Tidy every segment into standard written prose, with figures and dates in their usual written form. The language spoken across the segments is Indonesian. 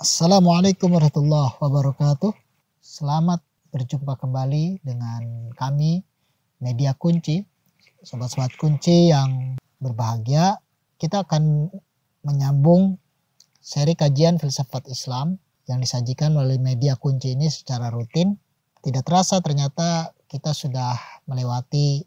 Assalamualaikum warahmatullahi wabarakatuh. Selamat berjumpa kembali dengan kami Media Kunci. Sobat-sobat kunci yang berbahagia, kita akan menyambung seri kajian filsafat Islam yang disajikan melalui Media Kunci ini secara rutin. Tidak terasa ternyata kita sudah melewati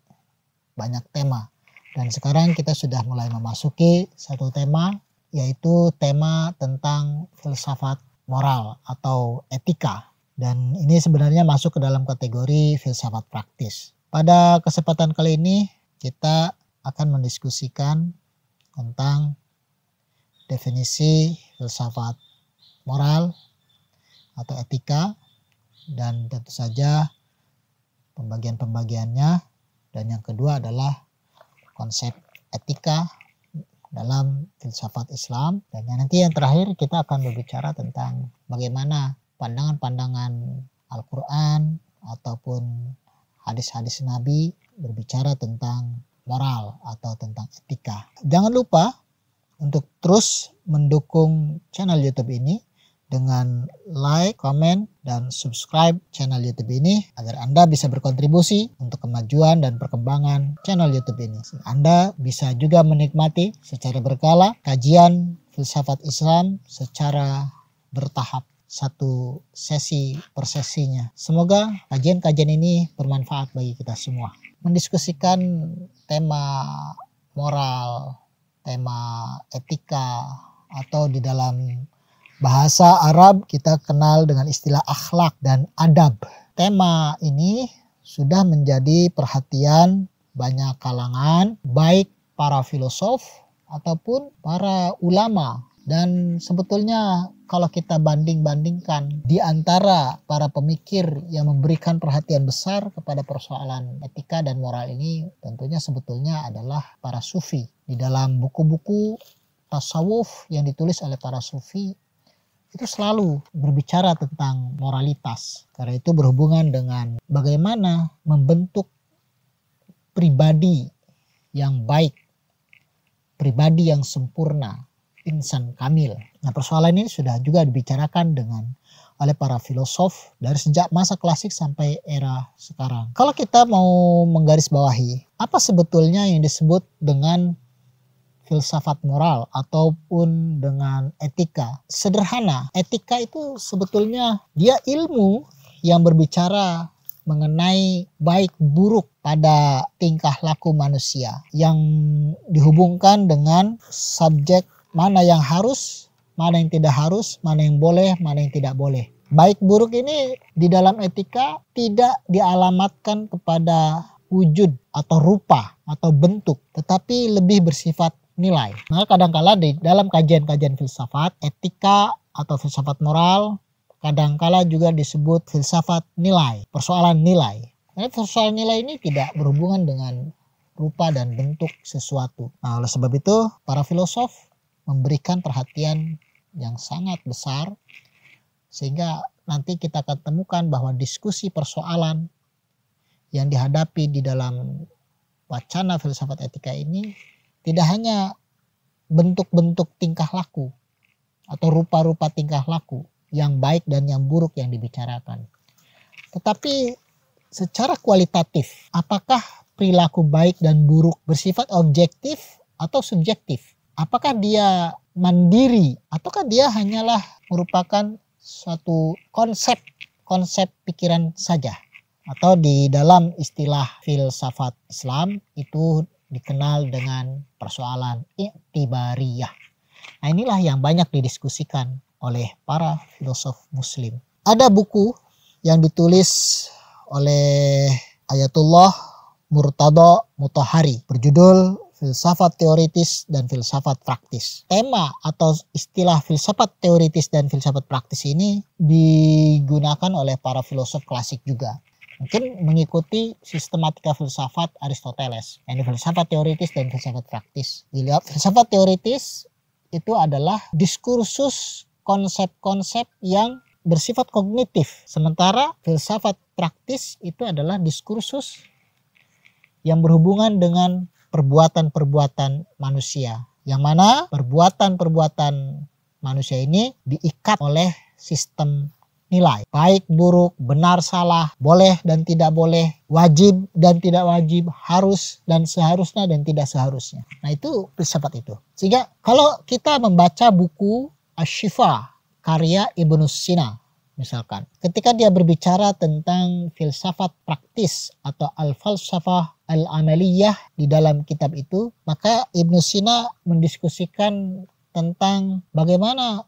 banyak tema. Dan sekarang kita sudah mulai memasuki satu tema, yaitu tema tentang filsafat moral atau etika. Dan ini sebenarnya masuk ke dalam kategori filsafat praktis. Pada kesempatan kali ini kita akan mendiskusikan tentang definisi filsafat moral atau etika, dan tentu saja pembagian-pembagiannya. Dan yang kedua adalah konsep etika dalam filsafat Islam, dan nanti yang terakhir kita akan berbicara tentang bagaimana pandangan-pandangan Al-Quran ataupun hadis-hadis Nabi berbicara tentang moral atau tentang etika. Jangan lupa untuk terus mendukung channel YouTube ini dengan like, komen, dan subscribe channel YouTube ini agar Anda bisa berkontribusi untuk kemajuan dan perkembangan channel YouTube ini. Anda bisa juga menikmati secara berkala kajian filsafat Islam secara bertahap, satu sesi per sesinya. Semoga kajian-kajian ini bermanfaat bagi kita semua. Mendiskusikan tema moral, tema etika, atau di dalam bahasa Arab kita kenal dengan istilah akhlak dan adab. Tema ini sudah menjadi perhatian banyak kalangan, baik para filosof ataupun para ulama. Dan sebetulnya kalau kita banding-bandingkan di antara para pemikir yang memberikan perhatian besar kepada persoalan etika dan moral ini, tentunya sebetulnya adalah para sufi. Di dalam buku-buku tasawuf yang ditulis oleh para sufi itu selalu berbicara tentang moralitas. Karena itu berhubungan dengan bagaimana membentuk pribadi yang baik, pribadi yang sempurna, insan kamil. Nah, persoalan ini sudah juga dibicarakan oleh para filosof dari sejak masa klasik sampai era sekarang. Kalau kita mau menggarisbawahi, apa sebetulnya yang disebut dengan filsafat moral ataupun dengan etika? Sederhana, etika itu sebetulnya dia ilmu yang berbicara mengenai baik buruk pada tingkah laku manusia, yang dihubungkan dengan subjek mana yang harus, mana yang tidak harus, mana yang boleh, mana yang tidak boleh. Baik buruk ini di dalam etika tidak dialamatkan kepada wujud atau rupa atau bentuk, tetapi lebih bersifat nilai. Maka kadangkala di dalam kajian-kajian filsafat, etika atau filsafat moral kadangkala juga disebut filsafat nilai, persoalan nilai. Karena persoalan nilai ini tidak berhubungan dengan rupa dan bentuk sesuatu. Nah, oleh sebab itu para filosof memberikan perhatian yang sangat besar, sehingga nanti kita akan temukan bahwa diskusi persoalan yang dihadapi di dalam wacana filsafat etika ini tidak hanya bentuk-bentuk tingkah laku atau rupa-rupa tingkah laku yang baik dan yang buruk yang dibicarakan, tetapi secara kualitatif, apakah perilaku baik dan buruk bersifat objektif atau subjektif? Apakah dia mandiri ataukah dia hanyalah merupakan suatu konsep pikiran saja? Atau di dalam istilah filsafat Islam itu dikenal dengan persoalan i'tibariyah. Nah, inilah yang banyak didiskusikan oleh para filosof muslim. Ada buku yang ditulis oleh Ayatullah Murtada Mutahari berjudul Filsafat Teoritis dan Filsafat Praktis. Tema atau istilah filsafat teoritis dan filsafat praktis ini digunakan oleh para filosof klasik juga. Mungkin mengikuti sistematika filsafat Aristoteles, ini filsafat teoritis dan filsafat praktis. Filsafat teoritis itu adalah diskursus konsep-konsep yang bersifat kognitif, sementara filsafat praktis itu adalah diskursus yang berhubungan dengan perbuatan-perbuatan manusia, yang mana perbuatan-perbuatan manusia ini diikat oleh sistem nilai. Baik, buruk, benar, salah, boleh dan tidak boleh, wajib dan tidak wajib, harus dan seharusnya dan tidak seharusnya. Nah itu filsafat itu. Sehingga kalau kita membaca buku Asy-Syifa karya Ibnu Sina misalkan, ketika dia berbicara tentang filsafat praktis atau al-falsafah al-amaliyah di dalam kitab itu, maka Ibnu Sina mendiskusikan tentang bagaimana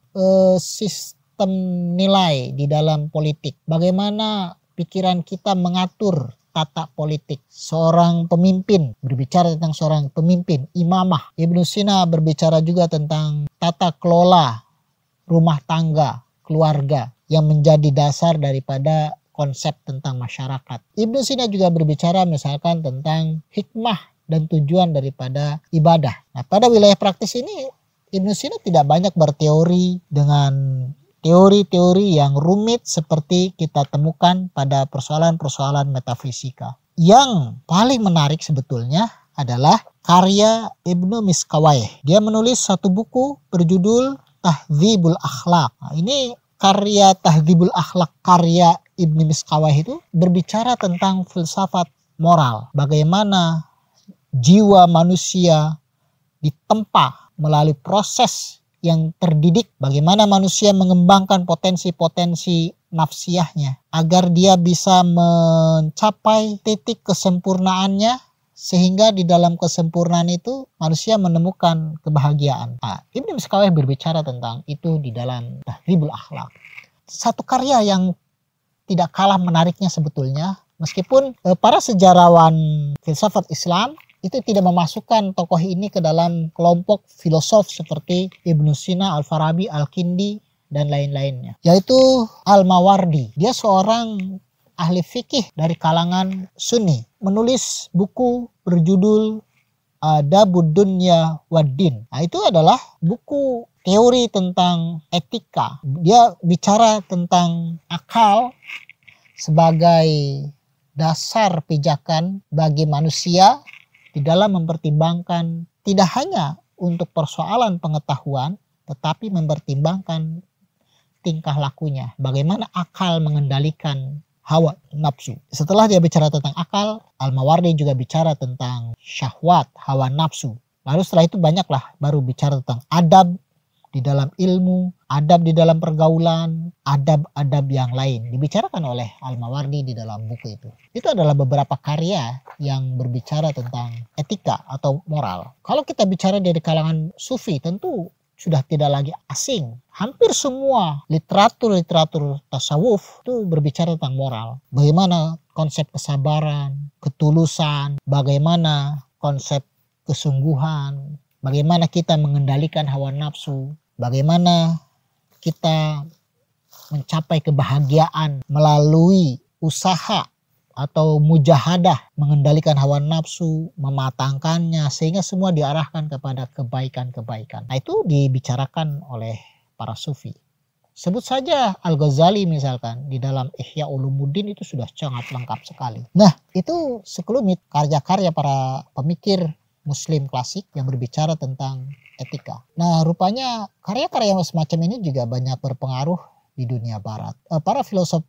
sistem nilai di dalam politik, bagaimana pikiran kita mengatur tata politik. Seorang pemimpin, berbicara tentang seorang pemimpin, imamah. Ibnu Sina berbicara juga tentang tata kelola rumah tangga, keluarga yang menjadi dasar daripada konsep tentang masyarakat. Ibnu Sina juga berbicara misalkan tentang hikmah dan tujuan daripada ibadah. Nah, pada wilayah praktis ini Ibnu Sina tidak banyak berteori dengan teori-teori yang rumit seperti kita temukan pada persoalan-persoalan metafisika. Yang paling menarik sebetulnya adalah karya Ibnu Miskawayh. Dia menulis satu buku berjudul Tahdzibul Akhlaq. Nah, ini karya Tahdzibul Akhlaq karya Ibnu Miskawayh itu berbicara tentang filsafat moral. Bagaimana jiwa manusia ditempa melalui proses yang terdidik, bagaimana manusia mengembangkan potensi-potensi nafsiyahnya agar dia bisa mencapai titik kesempurnaannya, sehingga di dalam kesempurnaan itu manusia menemukan kebahagiaan. Nah, Ibnu Miskawayh berbicara tentang itu di dalam Tahdzibul Akhlaq. Satu karya yang tidak kalah menariknya sebetulnya, meskipun para sejarawan filsafat Islam itu tidak memasukkan tokoh ini ke dalam kelompok filosof seperti Ibnu Sina, Al-Farabi, Al-Kindi, dan lain-lainnya. Yaitu Al-Mawardi. Dia seorang ahli fikih dari kalangan Sunni. Menulis buku berjudul Adabud Dunya Waddin. Nah, itu adalah buku teori tentang etika. Dia bicara tentang akal sebagai dasar pijakan bagi manusia di dalam mempertimbangkan tidak hanya untuk persoalan pengetahuan, tetapi mempertimbangkan tingkah lakunya. Bagaimana akal mengendalikan hawa nafsu. Setelah dia bicara tentang akal, Al-Mawardi juga bicara tentang syahwat, hawa nafsu. Lalu setelah itu banyaklah baru bicara tentang adab di dalam ilmu, adab di dalam pergaulan, adab-adab yang lain dibicarakan oleh Al-Mawardi di dalam buku itu. Itu adalah beberapa karya yang berbicara tentang etika atau moral. Kalau kita bicara dari kalangan sufi, tentu sudah tidak lagi asing. Hampir semua literatur tasawuf itu berbicara tentang moral. Bagaimana konsep kesabaran, ketulusan, bagaimana konsep kesungguhan, bagaimana kita mengendalikan hawa nafsu, bagaimana kita mencapai kebahagiaan melalui usaha atau mujahadah mengendalikan hawa nafsu, mematangkannya sehingga semua diarahkan kepada kebaikan-kebaikan. Nah, itu dibicarakan oleh para sufi. Sebut saja Al-Ghazali misalkan di dalam Ihya Ulumuddin itu sudah sangat lengkap sekali. Nah, itu sekelumit karya-karya para pemikir Muslim klasik yang berbicara tentang etika. Nah, rupanya karya-karya semacam ini juga banyak berpengaruh di dunia barat. Para filosof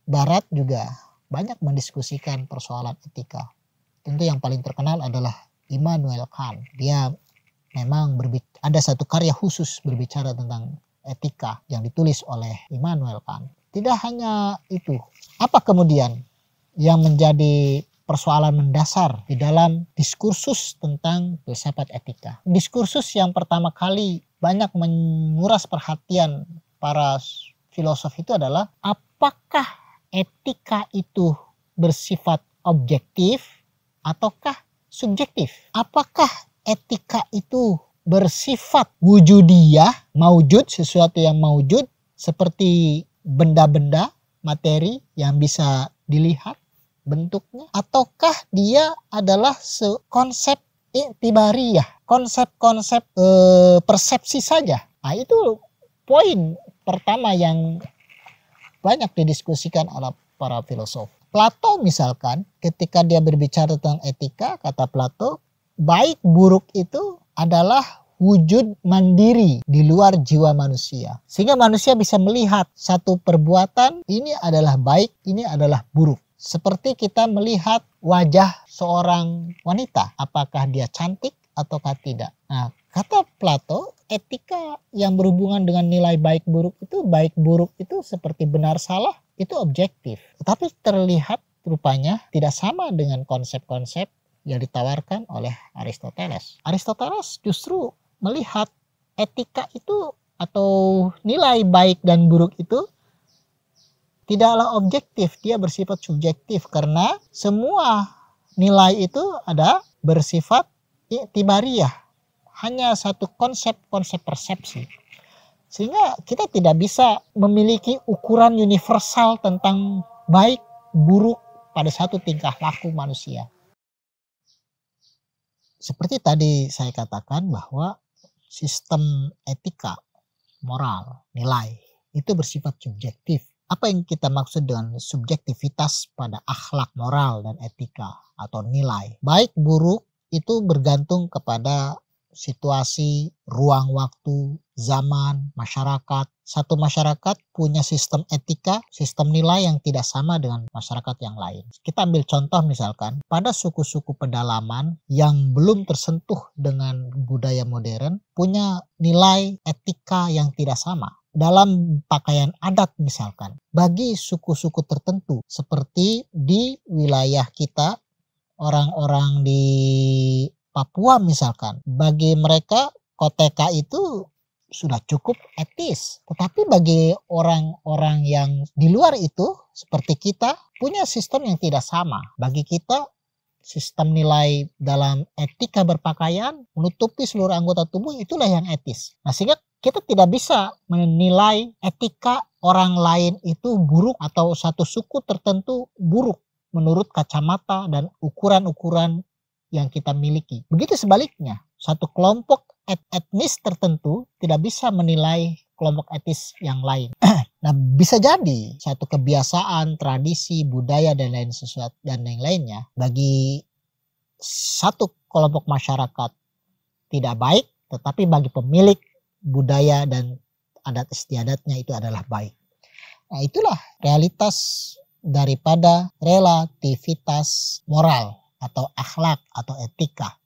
barat juga banyak mendiskusikan persoalan etika. Tentu yang paling terkenal adalah Immanuel Kant. Dia memang ada satu karya khusus berbicara tentang etika yang ditulis oleh Immanuel Kant. Tidak hanya itu. Apa kemudian yang menjadi persoalan mendasar di dalam diskursus tentang filsafat etika? Diskursus yang pertama kali banyak menguras perhatian para filosof itu adalah apakah etika itu bersifat objektif ataukah subjektif? Apakah etika itu bersifat wujudiyah, maujud, sesuatu yang maujud seperti benda-benda, materi yang bisa dilihat bentuknya, ataukah dia adalah konsep iktibariyah, konsep-konsep persepsi saja? Nah, itu poin pertama yang banyak didiskusikan oleh para filosof. Plato misalkan ketika dia berbicara tentang etika, kata Plato, baik buruk itu adalah wujud mandiri di luar jiwa manusia. Sehingga manusia bisa melihat satu perbuatan ini adalah baik, ini adalah buruk. Seperti kita melihat wajah seorang wanita, apakah dia cantik ataukah tidak. Nah, kata Plato, etika yang berhubungan dengan nilai baik buruk itu seperti benar salah, itu objektif. Tetapi terlihat rupanya tidak sama dengan konsep-konsep yang ditawarkan oleh Aristoteles. Aristoteles justru melihat etika itu atau nilai baik dan buruk itu tidaklah objektif, dia bersifat subjektif karena semua nilai itu ada bersifat i'tibariyah, hanya satu konsep persepsi. Sehingga kita tidak bisa memiliki ukuran universal tentang baik buruk pada satu tingkah laku manusia. Seperti tadi saya katakan bahwa sistem etika, moral, nilai itu bersifat subjektif. Apa yang kita maksud dengan subjektivitas pada akhlak, moral, dan etika atau nilai? Baik buruk itu bergantung kepada situasi, ruang waktu, zaman, masyarakat. Satu masyarakat punya sistem etika, sistem nilai yang tidak sama dengan masyarakat yang lain. Kita ambil contoh misalkan, pada suku-suku pedalaman yang belum tersentuh dengan budaya modern, punya nilai etika yang tidak sama. Dalam pakaian adat misalkan, bagi suku-suku tertentu, seperti di wilayah kita, orang-orang di Papua misalkan, bagi mereka koteka itu sudah cukup etis. Tetapi bagi orang-orang yang di luar itu, seperti kita, punya sistem yang tidak sama. Bagi kita, sistem nilai dalam etika berpakaian menutupi seluruh anggota tubuh itulah yang etis. Nah, sehingga kita tidak bisa menilai etika orang lain itu buruk atau satu suku tertentu buruk menurut kacamata dan ukuran-ukuran yang kita miliki. Begitu sebaliknya, satu kelompok etnis tertentu tidak bisa menilai kelompok etnis yang lain. Nah, bisa jadi satu kebiasaan, tradisi, budaya dan yang lainnya bagi satu kelompok masyarakat tidak baik, tetapi bagi pemilik budaya dan adat istiadatnya itu adalah baik. Nah, itulah realitas daripada relativitas moral atau akhlak atau etika.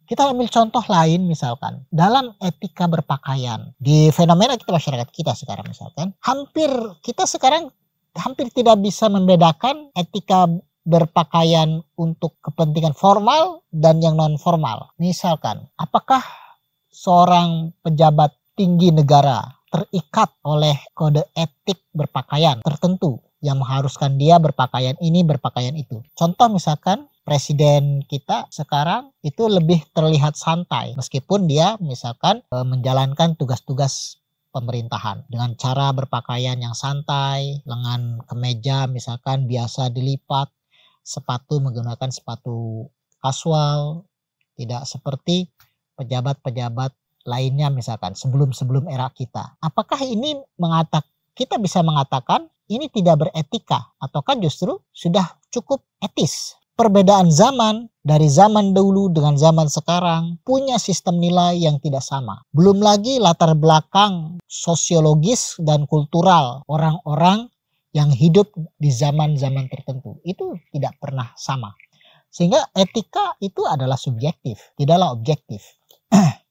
Kita ambil contoh lain misalkan, dalam etika berpakaian, di fenomena kita masyarakat kita sekarang misalkan, kita sekarang hampir tidak bisa membedakan etika berpakaian untuk kepentingan formal dan yang non formal. Misalkan, apakah seorang pejabat tinggi negara terikat oleh kode etik berpakaian tertentu yang mengharuskan dia berpakaian ini, berpakaian itu. Contoh misalkan presiden kita sekarang itu lebih terlihat santai meskipun dia misalkan menjalankan tugas-tugas pemerintahan dengan cara berpakaian yang santai, lengan kemeja misalkan biasa dilipat, sepatu menggunakan sepatu kasual, tidak seperti pejabat-pejabat lainnya misalkan sebelum era kita. Apakah ini kita bisa mengatakan ini tidak beretika ataukah justru sudah cukup etis? Perbedaan zaman dari zaman dulu dengan zaman sekarang punya sistem nilai yang tidak sama. Belum lagi latar belakang sosiologis dan kultural orang-orang yang hidup di zaman-zaman tertentu itu tidak pernah sama. Sehingga etika itu adalah subjektif, tidaklah objektif.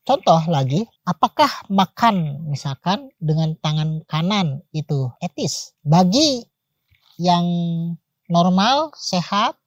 Contoh lagi, apakah makan misalkan dengan tangan kanan itu etis? Bagi yang normal, sehat,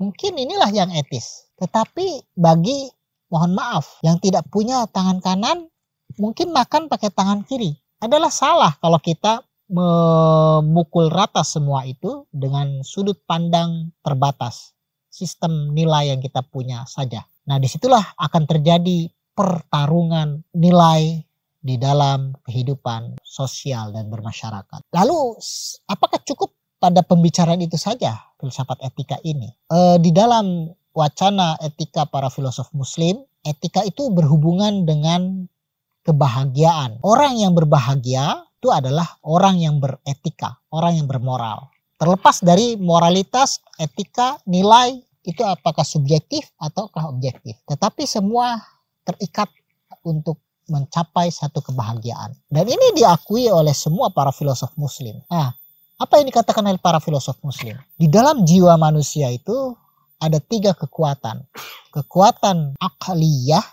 mungkin inilah yang etis. Tetapi bagi, mohon maaf, yang tidak punya tangan kanan, mungkin makan pakai tangan kiri. Adalah salah kalau kita memukul rata semua itu dengan sudut pandang terbatas. Sistem nilai yang kita punya saja. Nah, disitulah akan terjadi pertarungan nilai di dalam kehidupan sosial dan bermasyarakat. Lalu, apakah cukup pada pembicaraan itu saja filsafat etika ini? Di dalam wacana etika para filosof muslim, etika itu berhubungan dengan kebahagiaan. Orang yang berbahagia itu adalah orang yang beretika, orang yang bermoral. Terlepas dari moralitas, etika, nilai itu apakah subjektif ataukah objektif. Tetapi semua terikat untuk mencapai satu kebahagiaan. Dan ini diakui oleh semua para filosof muslim. Nah, apa yang dikatakan oleh para filosof muslim? Di dalam jiwa manusia itu ada 3 kekuatan. Kekuatan akliyah,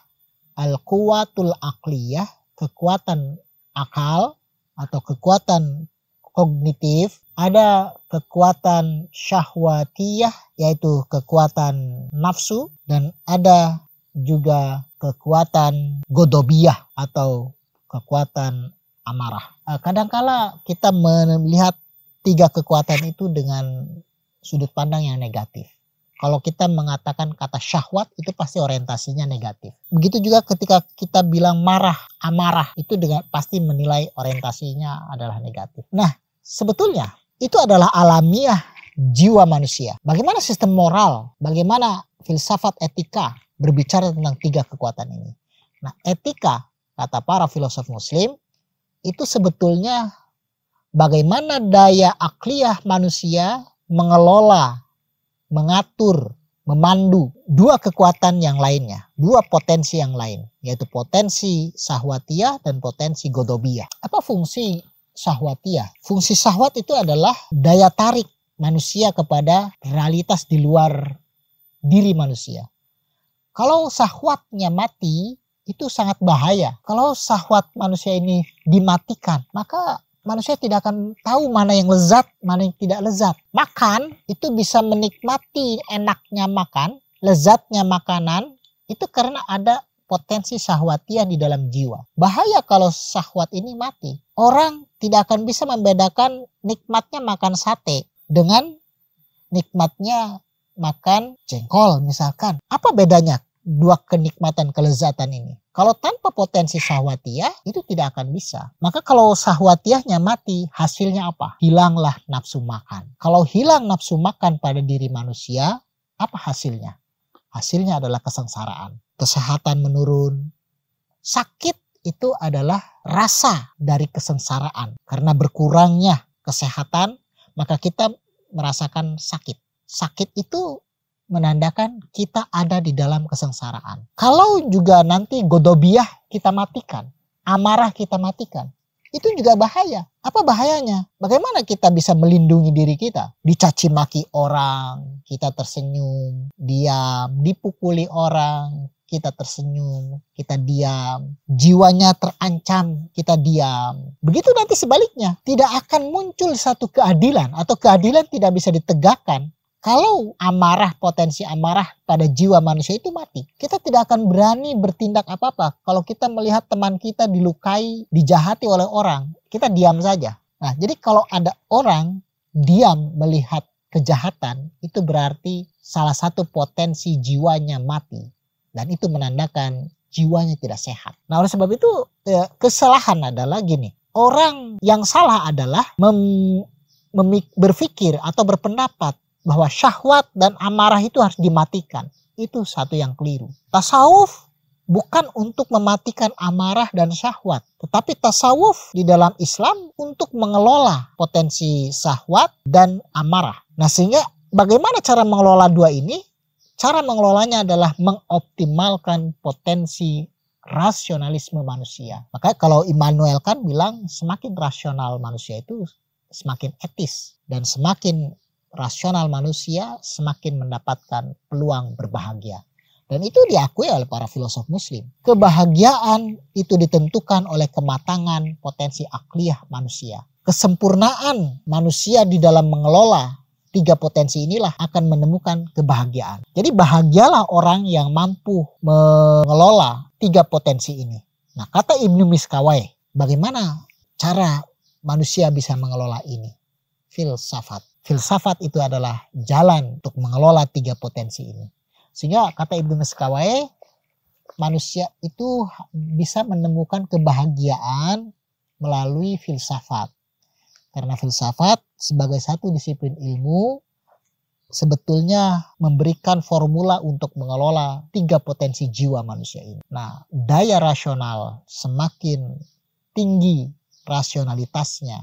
al-quwatul akliyah, kekuatan akal atau kekuatan kognitif. Ada kekuatan syahwatiyah, yaitu kekuatan nafsu, dan ada juga kekuatan godobiyah atau kekuatan amarah. Kadangkala kita melihat 3 kekuatan itu dengan sudut pandang yang negatif. Kalau kita mengatakan kata syahwat, itu pasti orientasinya negatif. Begitu juga ketika kita bilang marah, amarah, itu dengan pasti menilai orientasinya adalah negatif. Nah, sebetulnya itu adalah alamiah jiwa manusia. Bagaimana sistem moral, bagaimana filsafat etika berbicara tentang 3 kekuatan ini. Nah, etika, kata para filosof muslim, itu sebetulnya bagaimana daya akliyah manusia mengelola, mengatur, memandu 2 kekuatan yang lainnya, 2 potensi yang lain, yaitu potensi syahwatiyah dan potensi godobiyah. Apa fungsi syahwatiyah? Fungsi syahwat itu adalah daya tarik manusia kepada realitas di luar diri manusia. Kalau syahwatnya mati, itu sangat bahaya. Kalau syahwat manusia ini dimatikan, maka manusia tidak akan tahu mana yang lezat, mana yang tidak lezat. Makan itu bisa menikmati enaknya makan, lezatnya makanan, itu karena ada potensi syahwatiyah di dalam jiwa. Bahaya kalau syahwat ini mati. Orang tidak akan bisa membedakan nikmatnya makan sate dengan nikmatnya makan jengkol misalkan. Apa bedanya 2 kenikmatan kelezatan ini? Kalau tanpa potensi syahwatiyah itu tidak akan bisa. Maka kalau syahwatiyahnya mati, hasilnya apa? Hilanglah nafsu makan. Kalau hilang nafsu makan pada diri manusia, apa hasilnya? Hasilnya adalah kesengsaraan. Kesehatan menurun. Sakit itu adalah rasa dari kesengsaraan. Karena berkurangnya kesehatan, maka kita merasakan sakit. Sakit itu menandakan kita ada di dalam kesengsaraan. Kalau juga nanti godobiyah kita matikan, amarah kita matikan, itu juga bahaya. Apa bahayanya? Bagaimana kita bisa melindungi diri kita? Dicaci maki orang, kita tersenyum, diam, dipukuli orang, kita tersenyum, kita diam, jiwanya terancam, kita diam. Begitu nanti sebaliknya, tidak akan muncul satu keadilan atau keadilan tidak bisa ditegakkan. Kalau amarah, potensi amarah pada jiwa manusia itu mati, kita tidak akan berani bertindak apa-apa. Kalau kita melihat teman kita dilukai, dijahati oleh orang, kita diam saja. Nah, jadi kalau ada orang diam melihat kejahatan, itu berarti salah satu potensi jiwanya mati. Dan itu menandakan jiwanya tidak sehat. Nah, oleh sebab itu kesalahan adalah gini. Orang yang salah adalah berpikir atau berpendapat bahwa syahwat dan amarah itu harus dimatikan. Itu satu yang keliru. Tasawuf bukan untuk mematikan amarah dan syahwat. Tetapi tasawuf di dalam Islam untuk mengelola potensi syahwat dan amarah. Nah, sehingga bagaimana cara mengelola 2 ini? Cara mengelolanya adalah mengoptimalkan potensi rasionalisme manusia. Maka kalau Immanuel Kant bilang semakin rasional manusia itu semakin etis. Dan semakin rasional manusia semakin mendapatkan peluang berbahagia. Dan itu diakui oleh para filosof muslim. Kebahagiaan itu ditentukan oleh kematangan potensi akliyah manusia. Kesempurnaan manusia di dalam mengelola 3 potensi inilah akan menemukan kebahagiaan. Jadi bahagialah orang yang mampu mengelola 3 potensi ini. Nah, kata Ibnu Miskawai, bagaimana cara manusia bisa mengelola ini? Filsafat. Filsafat itu adalah jalan untuk mengelola 3 potensi ini. Sehingga kata Ibnu Miskawai, manusia itu bisa menemukan kebahagiaan melalui filsafat. Karena filsafat sebagai satu disiplin ilmu sebetulnya memberikan formula untuk mengelola 3 potensi jiwa manusia ini. Nah, daya rasional semakin tinggi rasionalitasnya,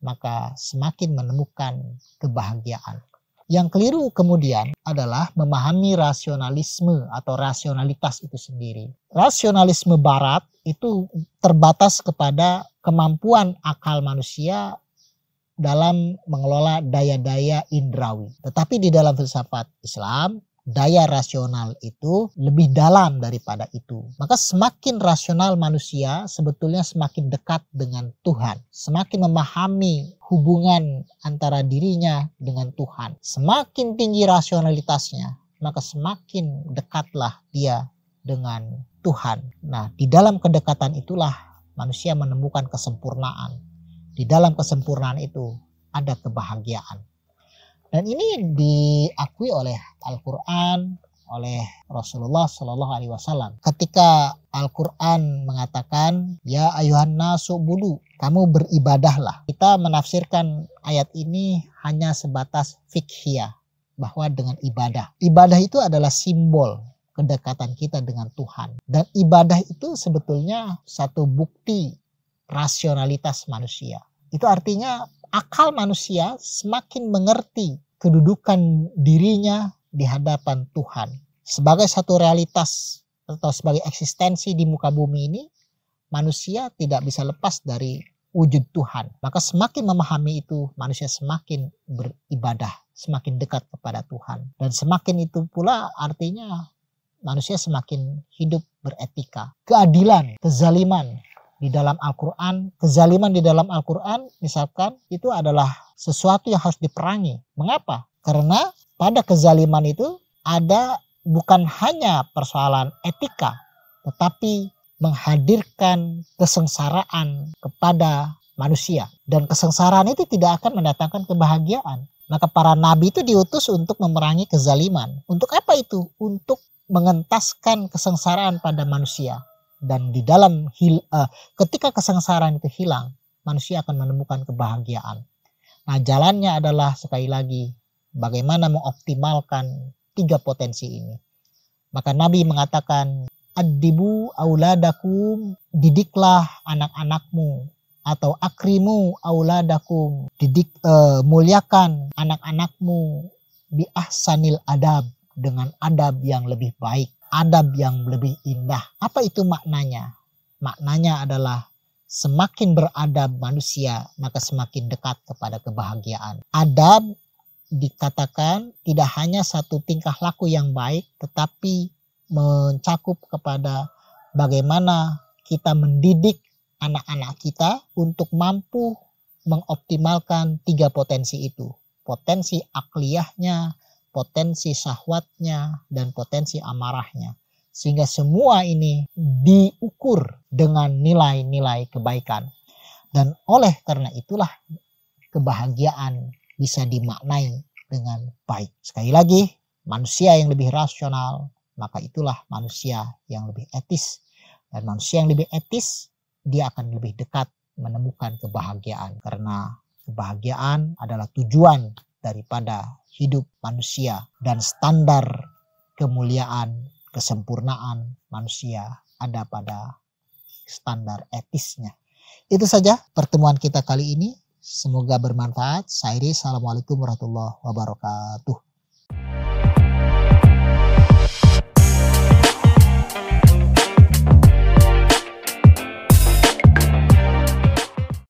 maka semakin menemukan kebahagiaan. Yang keliru kemudian adalah memahami rasionalisme atau rasionalitas itu sendiri. Rasionalisme barat itu terbatas kepada kemampuan akal manusia dalam mengelola daya-daya indrawi. Tetapi di dalam filsafat Islam, daya rasional itu lebih dalam daripada itu. Maka semakin rasional manusia sebetulnya semakin dekat dengan Tuhan. Semakin memahami hubungan antara dirinya dengan Tuhan. Semakin tinggi rasionalitasnya, maka semakin dekatlah dia dengan Tuhan. Nah, di dalam kedekatan itulah manusia menemukan kesempurnaan. Di dalam kesempurnaan itu ada kebahagiaan. Dan ini diakui oleh Al-Quran, oleh Rasulullah Shallallahu Alaihi Wasallam. Ketika Al-Quran mengatakan, ya ayuhan nasu budu, kamu beribadahlah. Kita menafsirkan ayat ini hanya sebatas fikhiyah, bahwa dengan ibadah. Ibadah itu adalah simbol kedekatan kita dengan Tuhan. Dan ibadah itu sebetulnya satu bukti rasionalitas manusia. Itu artinya akal manusia semakin mengerti kedudukan dirinya di hadapan Tuhan. Sebagai satu realitas atau sebagai eksistensi di muka bumi ini, manusia tidak bisa lepas dari wujud Tuhan. Maka semakin memahami itu, manusia semakin beribadah, semakin dekat kepada Tuhan. Dan semakin itu pula artinya manusia semakin hidup beretika. Keadilan, kezaliman di dalam Al-Quran, kezaliman di dalam Al-Quran misalkan itu adalah sesuatu yang harus diperangi. Mengapa? Karena pada kezaliman itu ada bukan hanya persoalan etika, tetapi menghadirkan kesengsaraan kepada manusia. Dan kesengsaraan itu tidak akan mendatangkan kebahagiaan. Maka para nabi itu diutus untuk memerangi kezaliman. Untuk apa itu? Untuk mengentaskan kesengsaraan pada manusia. Dan di dalam ketika kesengsaraan itu hilang, manusia akan menemukan kebahagiaan. Nah, jalannya adalah sekali lagi bagaimana mengoptimalkan 3 potensi ini. Maka Nabi mengatakan, addibu auladakum, didiklah anak-anakmu, atau akrimu auladakum, muliakan anak-anakmu bi ahsanil adab, dengan adab yang lebih baik, adab yang lebih indah. Apa itu maknanya? Maknanya adalah semakin beradab manusia, maka semakin dekat kepada kebahagiaan. Adab dikatakan tidak hanya satu tingkah laku yang baik, tetapi mencakup kepada bagaimana kita mendidik anak-anak kita untuk mampu mengoptimalkan 3 potensi itu. Potensi akliyahnya, potensi syahwatnya, dan potensi amarahnya. Sehingga semua ini diukur dengan nilai-nilai kebaikan. Dan oleh karena itulah kebahagiaan bisa dimaknai dengan baik. Sekali lagi, manusia yang lebih rasional, maka itulah manusia yang lebih etis. Dan manusia yang lebih etis, dia akan lebih dekat menemukan kebahagiaan. Karena kebahagiaan adalah tujuan daripada hidup manusia, dan standar kemuliaan, kesempurnaan manusia ada pada standar etisnya. Itu saja pertemuan kita kali ini. Semoga bermanfaat. Assalamualaikum warahmatullahi wabarakatuh.